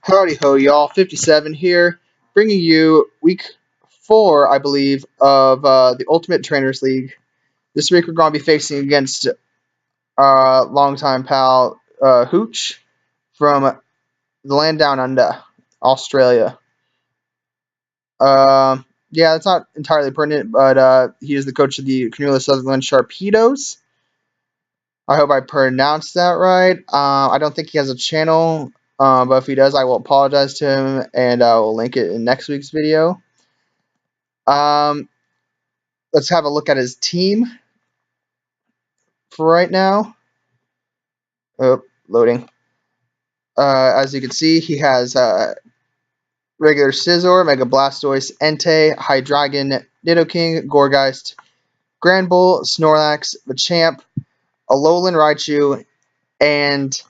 Howdy ho, y'all. 57 here, bringing you week 4, I believe, of the Ultimate Trainers League. This week we're going to be facing against longtime pal Hooch from the land down under, Australia. Yeah, that's not entirely pertinent, but he is the coach of the Cornelius Sutherland Sharpedos. I hope I pronounced that right. I don't think he has a channel, but if he does, I will apologize to him, and I will link it in next week's video. Um, let's have a look at his team for right now. Oh, loading. As you can see, he has regular Scizor, Mega Blastoise, Entei, Hydreigon, Nidoking, Gourgeist, Granbull, Snorlax, Machamp, Alolan Raichu, and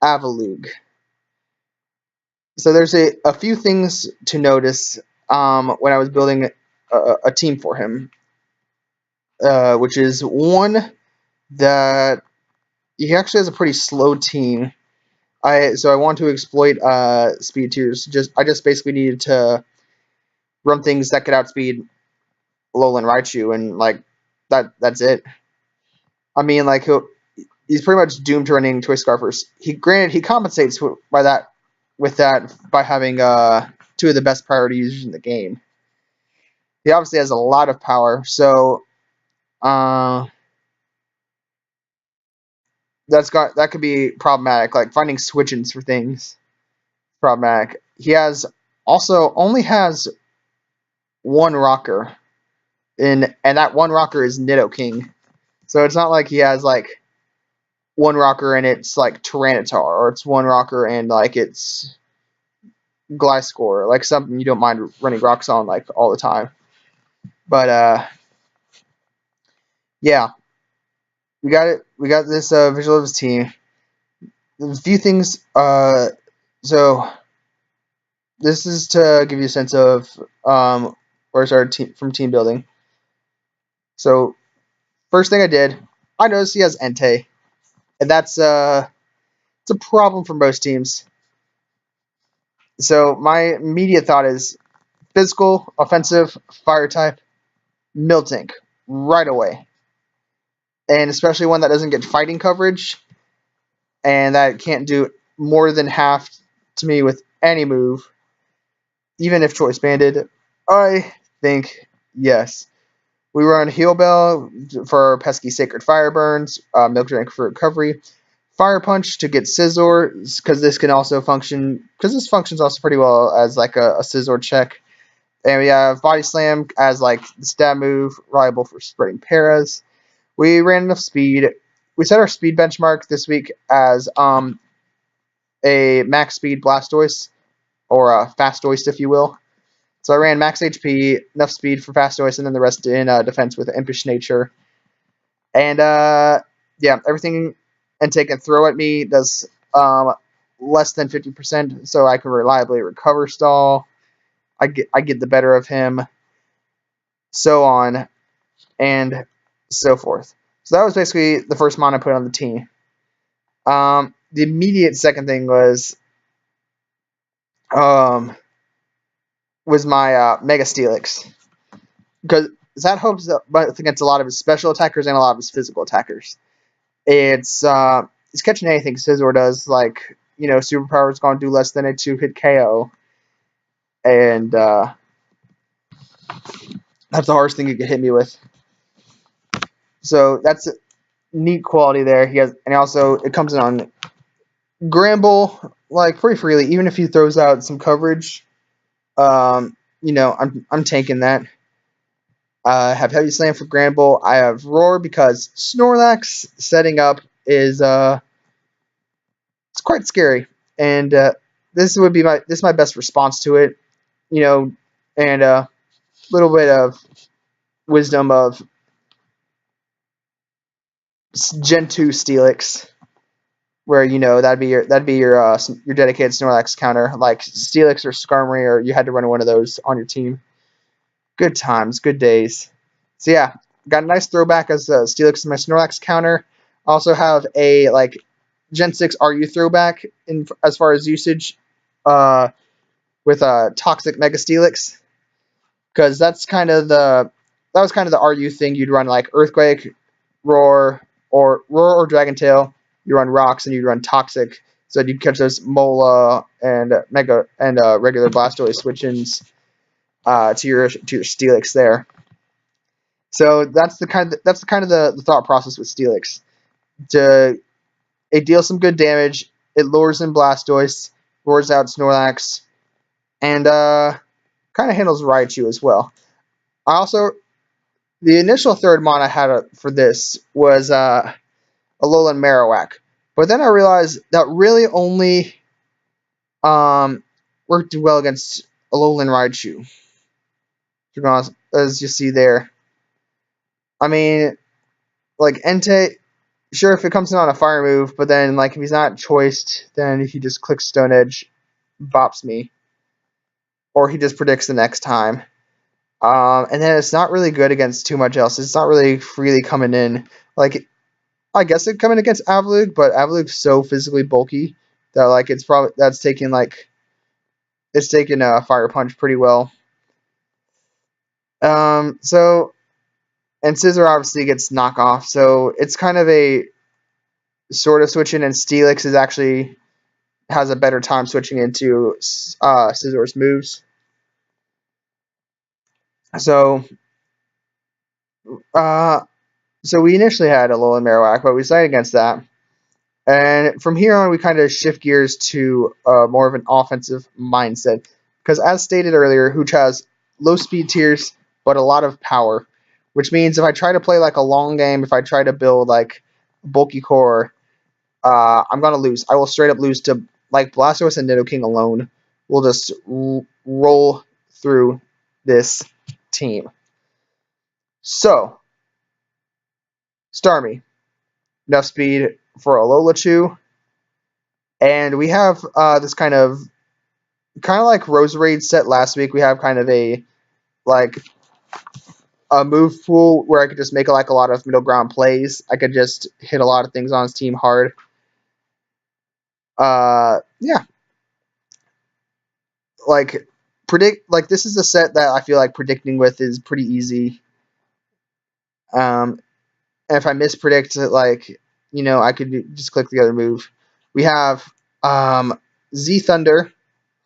Avalugg. So there's a few things to notice when I was building a team for him, which is one, that he actually has a pretty slow team. So I want to exploit speed tiers. I just basically needed to run things that could outspeed Alolan Raichu, and like that's it. I mean, like he's pretty much doomed to running Toy Scarfers. He compensates with that by having two of the best priority users in the game. He obviously has a lot of power, so that could be problematic. Like finding switch-ins for things, problematic. He only has one rocker, and that one rocker is Nidoking. So it's not like he has like one rocker and it's like Tyranitar, or it's one rocker and like it's Gliscor, like something you don't mind running rocks on like all the time. But yeah, we got it. We got this visual of his team. There's a few things. So this is to give you a sense of where's our team from team building. So first thing I did, I noticed he has Entei, and that's it's a problem for most teams. So my immediate thought is physical, offensive, fire type, Miltank right away, and especially one that doesn't get fighting coverage and that can't do more than half to me with any move, even if choice banded. I think yes. We run Heal Bell for pesky Sacred Fire Burns, Milk Drink for recovery, Fire Punch to get Scizor, because this can also function, because this functions also pretty well as like a Scizor check. And we have Body Slam as like the stab move, reliable for spreading paras. We ran enough speed. We set our speed benchmark this week as a max speed Blastoise, or a Fastoise, if you will. So I ran max HP, enough speed for Fastoise, and then the rest in defense with Impish Nature. And yeah, everything Entei can throw at me does less than 50%, so I can reliably recover stall. I get the better of him, so on and so forth. So that was basically the first mon I put on the team. The immediate second thing was my Mega Steelix, because that hopes against a lot of his special attackers and a lot of his physical attackers. It's catching anything Scizor does, like, you know, Superpower is going to do less than a 2-hit KO, and that's the hardest thing you can hit me with. So that's a neat quality there. It comes in on Granbull like pretty freely, even if he throws out some coverage. You know, I'm taking that. I have Heavy Slam for Granbull. I have Roar because Snorlax setting up is it's quite scary, and this is my best response to it. You know, and a little bit of wisdom of Gen 2 Steelix, where, you know, that'd be your dedicated Snorlax counter, like Steelix or Skarmory, or you had to run one of those on your team. Good times, good days. So yeah, got a nice throwback as Steelix is my Snorlax counter. Also have a like Gen 6 RU throwback in as far as usage, with a Toxic Mega Steelix, because that was kind of the RU thing. You'd run like Earthquake, Roar or Dragon Tail. You run Rocks and you'd run Toxic. So you'd catch those Mola and Mega and regular Blastoise switch-ins to your Steelix there. So that's the kind of the thought process with Steelix. It deals some good damage. It lures in Blastoise, roars out Snorlax, and kind of handles Raichu as well. The initial third mon I had for this was Alolan Marowak, but then I realized that really only worked well against Alolan Raichu. To be honest, as you see there. I mean, like Entei, sure, if it comes in on a fire move, but then like if he's not choiced, then he just clicks Stone Edge, bops me, or he just predicts the next time. And then it's not really good against too much else. It's not really freely coming in. Like, I guess it coming against Avalugg, but Avalug's so physically bulky that like it's taking a fire punch pretty well. So and Scizor obviously gets knockoff, so it's kind of a sort of switching, and Steelix is actually has a better time switching into Scizor's moves. So so we initially had Alolan Marowak, but we decided against that. And from here on, we kind of shift gears to more of an offensive mindset. Because as stated earlier, Hooch has low speed tiers, but a lot of power. Which means if I try to play like a long game, if I try to build like a bulky core, I'm going to lose. I will straight up lose to like Blastoise and Nidoking alone. We'll just roll through this team. So, Starmie. Enough speed for Alola. And we have this kind of like Roserade set last week. We have kind of a move pool where I could just make like a lot of middle ground plays. I could just hit a lot of things on his team hard. Yeah. Like this is a set that I feel like predicting with is pretty easy. And if I mispredict, I could just click the other move. We have Z Thunder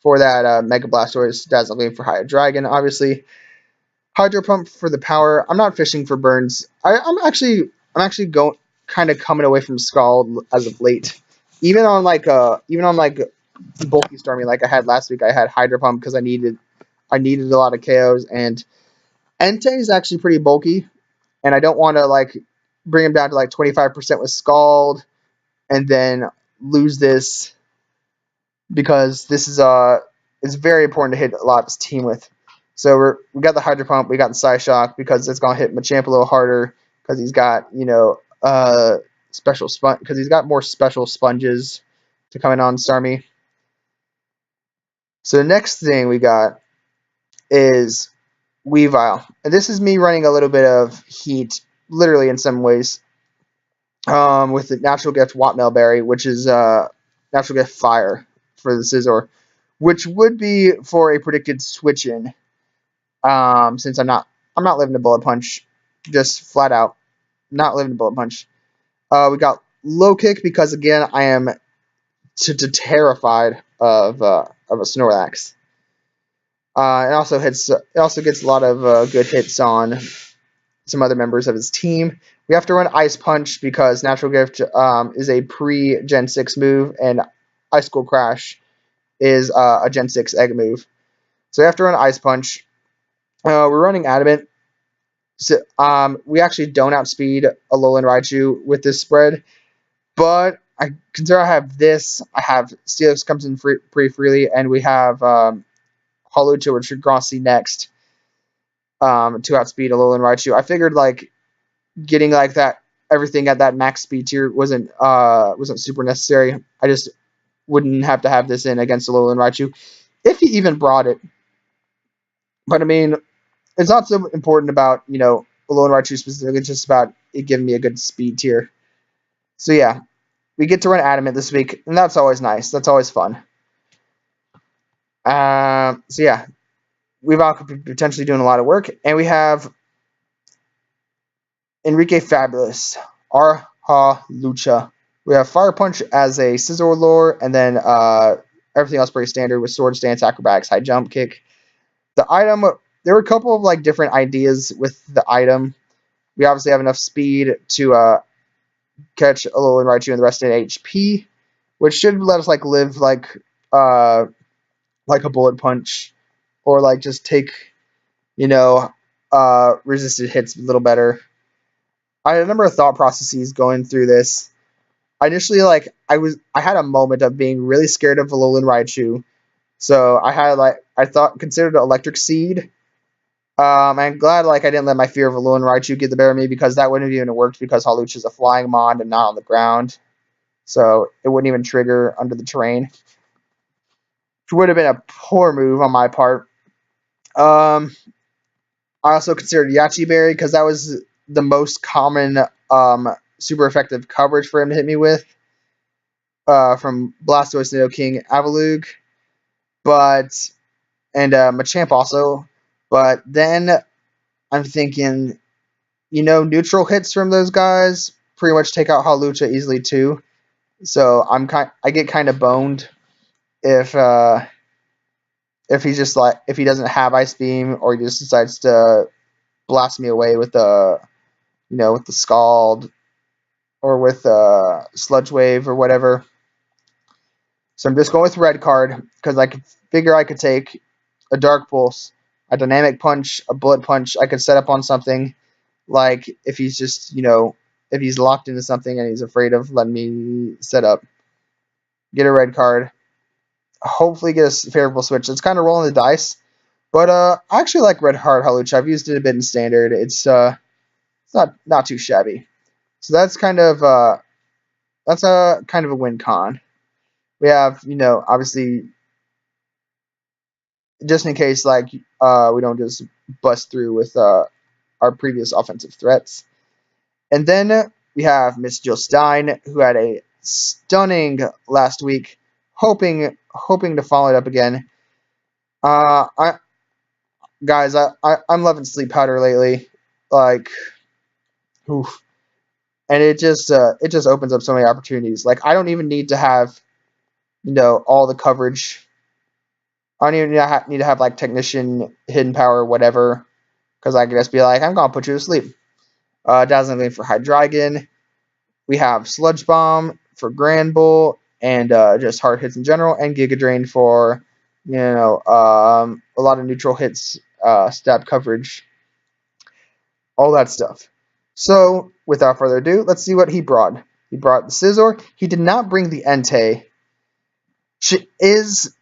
for that Mega Blastoise, Dazzling for Hydro Dragon, obviously. Hydro Pump for the power. I'm not fishing for burns. I'm actually going kind of coming away from Scald as of late. Even on bulky Stormy like I had last week, I had Hydro Pump because I needed a lot of KOs, and Entei is actually pretty bulky, and I don't want to bring him down to 25% with Scald and then lose this, because this is it's very important to hit a lot of his team with. So we got the Hydro Pump, we got the Psyshock because it's gonna hit Machamp a little harder because he's got special sponge, because he's got more special sponges to come in on Starmie. So the next thing we got is Weavile, and this is me running a little bit of heat, literally in some ways, with the Natural Gift Wotmail Berry, which is Natural Gift Fire for the Scizor, which would be for a predicted switch in. Since I'm not living a bullet punch, just flat out not living a bullet punch. We got low kick because again I am terrified of a Snorlax. It also gets a lot of good hits on some other members of his team. We have to run Ice Punch because Natural Gift is a pre-Gen 6 move, and Icicle Crash is a Gen 6 egg move. So we have to run Ice Punch. We're running Adamant. So, we actually don't outspeed Alolan Raichu with this spread, but I consider I have this. I have Steelix comes in pretty freely, and we have Hawlucha, which you're going to see next, to outspeed Alolan Raichu. I figured getting that everything at that max speed tier wasn't super necessary. I just wouldn't have to have this in against Alolan Raichu if he even brought it. But I mean, it's not so important about Alolan Raichu specifically. It's just about it giving me a good speed tier. So yeah, we get to run Adamant this week, and that's always nice. That's always fun. So yeah, Weavile could be potentially doing a lot of work, and we have Enrique Fabulous, Arha Lucha. We have Fire Punch as a Scissor lore, and then everything else pretty standard with Sword Stance, Acrobatics, High Jump, Kick. The item, there were a couple of like different ideas with the item. We obviously have enough speed to catch a little Raichu and the rest in HP, which should let us like live like a Bullet Punch, or like just take resisted hits a little better. I had a number of thought processes going through this. Initially, like I had a moment of being really scared of Alolan Raichu, so I thought considered Electric Seed. I'm glad like I didn't let my fear of Alolan Raichu get the better of me, because that wouldn't have even worked, because Hawlucha is a flying mon and not on the ground, so it wouldn't even trigger under the terrain, which would have been a poor move on my part. I also considered Yachi Berry, because that was the most common super effective coverage for him to hit me with, from Blastoise, Nidoking, Avalugg, and Machamp also. But then I'm thinking, neutral hits from those guys pretty much take out Hawlucha easily too. So I get kind of boned if if he doesn't have Ice Beam, or he just decides to blast me away with with the Scald, or with Sludge Wave or whatever. So I'm just going with Red Card, because I could figure I could take a Dark Pulse, a Dynamic Punch, a Bullet Punch. I could set up on something, like if he's just, if he's locked into something and he's afraid of letting me set up, get a Red Card, hopefully get a favorable switch. It's kind of rolling the dice, but I actually like Red Card Hawlucha. I've used it a bit in Standard. It's not too shabby. So that's kind of a kind of a win con. We have, obviously, just in case like we don't just bust through with our previous offensive threats. And then we have Miss Jill Stein, who had a stunning last week, hoping to follow it up again. I guys, I'm loving Sleep Powder lately, like, oof. And it just opens up so many opportunities. Like, I don't even need to have all the coverage. I don't even need to have like Technician, Hidden Power, whatever, because I can just be like, I'm gonna put you to sleep. Dazzling Gleam for Hydreigon. We have Sludge Bomb for Granbull, and just hard hits in general, and Giga Drain for a lot of neutral hits, stab coverage, all that stuff. So without further ado, let's see what he brought. He brought the Scizor. He did not bring the Entei. She is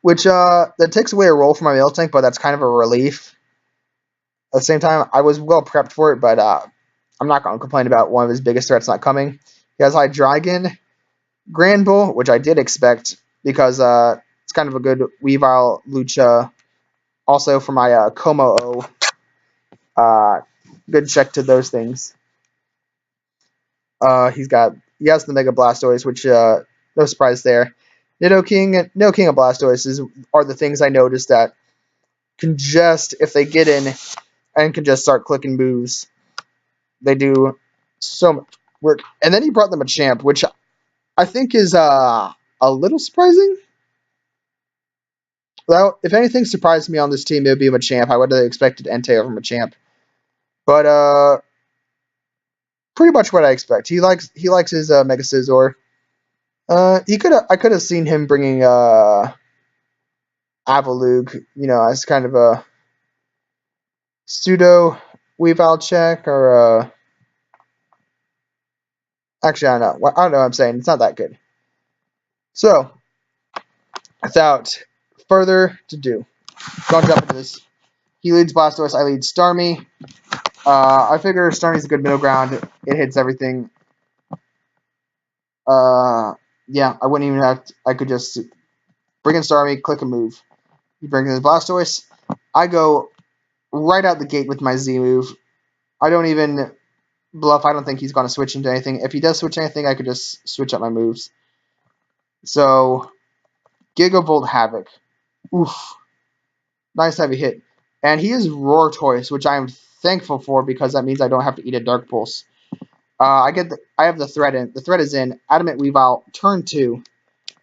which that takes away a role from my mail tank, but that's kind of a relief. At the same time, I was well prepped for it, but I'm not going to complain about one of his biggest threats not coming. He has Hydreigon, Granbull, which I did expect, because it's kind of a good Weavile Lucha. Also for my Como-O, good check to those things. He has the Mega Blastoise, which no surprise there. Nidoking and Blastoise are the things I noticed that can just, if they get in and can just start clicking moves, they do so much work. And then he brought them a Machamp, which I think is a little surprising. Well, if anything surprised me on this team, it would be a Machamp. I would have expected Entei over Machamp, but pretty much what I expect. He likes his Mega Scizor. I could have seen him bringing Avalugg, as kind of a pseudo Weavile check, or actually I don't know. I don't know what I'm saying. It's not that good. So, without further ado, gonna jump into this. He leads Blastoise. I lead Starmie. I figure Starmie's a good middle ground. It hits everything. Yeah, I wouldn't even have to, I could just bring in Starmie, click a move. He brings in his Blastoise. I go right out the gate with my Z move. I don't even bluff. I don't think he's going to switch into anything. If he does switch anything, I could just switch up my moves. So Gigavolt Havoc. Oof. Nice heavy hit. And he is Roar Toys, which I am thankful for because that means I don't have to eat a Dark Pulse. I have the threat in. The threat is in. Adamant Weavile, turn 2.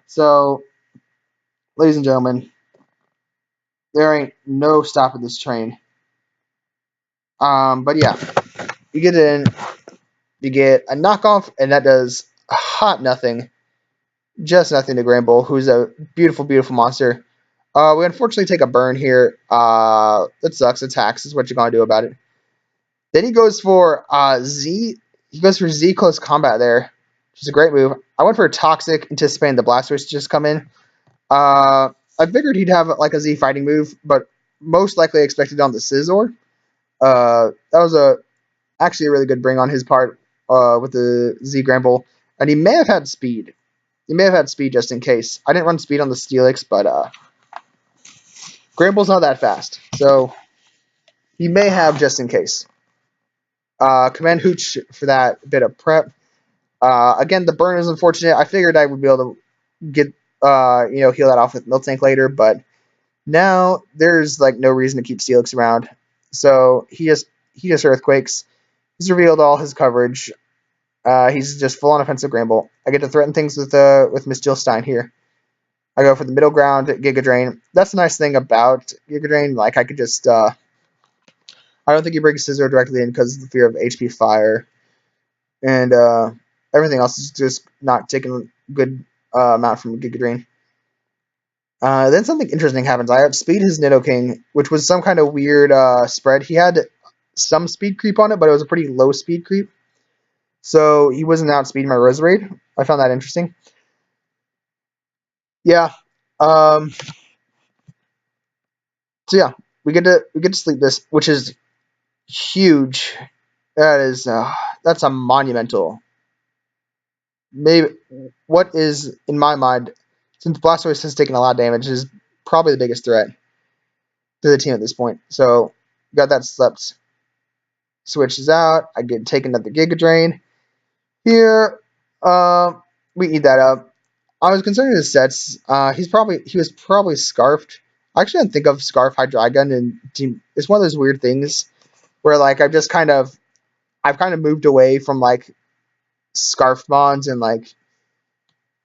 So, ladies and gentlemen, there ain't no stopping this train. But yeah, you get in, you get a knockoff, and that does hot nothing. Just nothing to Gramble, who's a beautiful, beautiful monster. We unfortunately take a burn here. That sucks. Attacks is what you're gonna do about it. Then he goes for Z. He goes for Z close combat there, which is a great move. I went for a Toxic, anticipating the Blastoise to just come in. I figured he'd have like a Z fighting move, but most likely expected on the Scizor. That was actually a really good bring on his part with the Z Gramble, and he may have had speed. He may have had speed just in case. I didn't run speed on the Steelix, but Gramble's not that fast, so he may have just in case. Command Hooch for that bit of prep. Again, the burn is unfortunate. I figured I would be able to get heal that off with Miltank later, but now there's like no reason to keep Steelix around. So he just Earthquakes. He's revealed all his coverage. He's just full on offensive Gramble. I get to threaten things with Miss Jill Stein here. I go for the middle ground, Giga Drain. That's the nice thing about Giga Drain. Like I could just I don't think he brings Scizor directly in because of the fear of HP Fire. And everything else is just not taking a good amount from Giga Drain. Then something interesting happens. I outspeed his Nidoking, which was some kind of weird spread. He had some speed creep on it, but it was a pretty low speed creep. So he wasn't outspeeding my Roserade. I found that interesting. Yeah. So yeah, we get to sleep this, which is huge. That's a monumental. Maybe what is in my mind, since Blastoise has taken a lot of damage, is probably the biggest threat to the team at this point. So got that slept. Switches out. I get taken at the Giga Drain. Here, we eat that up. I was concerned with his sets. He was probably scarfed. I actually didn't think of Scarf Hydreigon, and it's one of those weird things where like I've kind of moved away from like Scarf Bonds and like,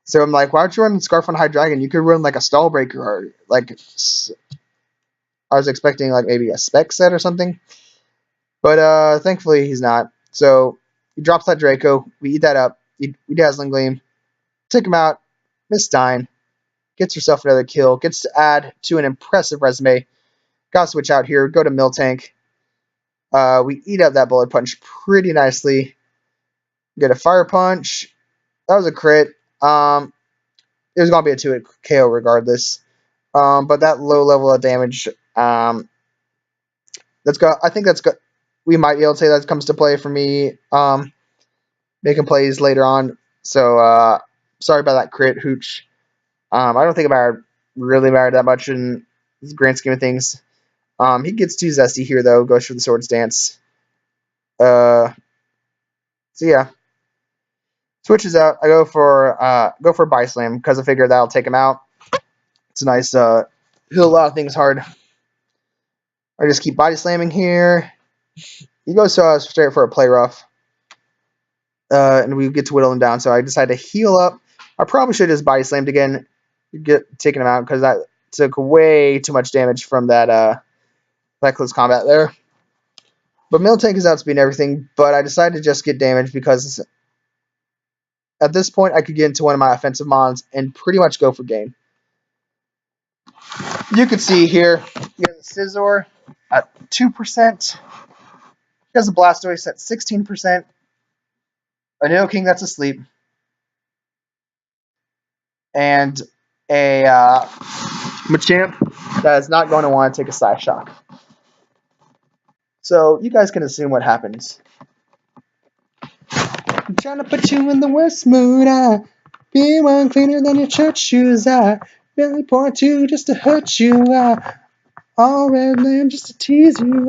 so I'm like, why don't you run Scarf on Hydreigon? You could run like a Stall Breaker or like I was expecting like maybe a Spec set or something, but thankfully he's not. So he drops that Draco. We eat that up. We Dazzling Gleam. Take him out. Miss Stein gets herself another kill. Gets to add to an impressive resume. Gotta switch out here. Go to Miltank. We eat up that Bullet Punch pretty nicely. Get a Fire Punch. That was a crit. It was gonna be a 2-hit KO regardless. But that low level of damage, I think that's good. We might be able to say that comes to play for me making plays later on. So sorry about that crit, Hooch. I don't think it really mattered that much in the grand scheme of things. He gets too zesty here though. Goes for the Swords Dance. So yeah, switches out. I go for Body Slam because I figure that'll take him out. It's a nice hit a lot of things hard. I just keep Body Slamming here. He goes straight for a Play Rough. And we get to whittle him down, so I decide to heal up. I probably should have just Body Slammed again, taking him out, because that took way too much damage from that close combat there. But Miltank is outspeeding everything, but I decided to just get damage because at this point I could get into one of my offensive mons and pretty much go for game. You can see here, he has a Scizor at 2%. He has a Blastoise at 16%. A Nidoking that's asleep. And a Machamp that is not going to want to take a Psy Shock. So you guys can assume what happens. I'm trying to put you in the worst mood. Be one cleaner than your church shoes. Really point to just to hurt you. All red lamb just to tease you.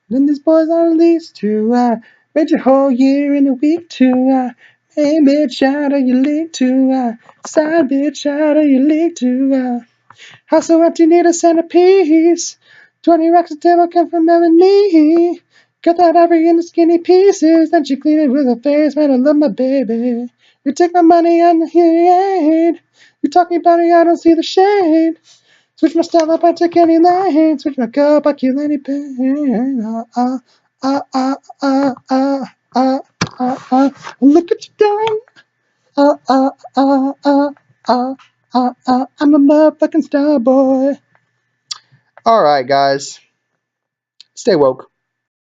Then these boys are at least two. Made your whole year in a week too. Hey bitch, how do you leak to side bitch, how do you leak to house so empty, need a centerpiece. 20 racks of table come from Melanie. Cut that ivory into skinny pieces, then she clean it with her face. Man, I love my baby. You take my money on the hearing aid. You talking about it, I don't see the shade. Switch my style up, I take any lane. Switch my cup, I kill any pain. Look at you done. I'm a motherfucking star boy. All right, guys. Stay woke.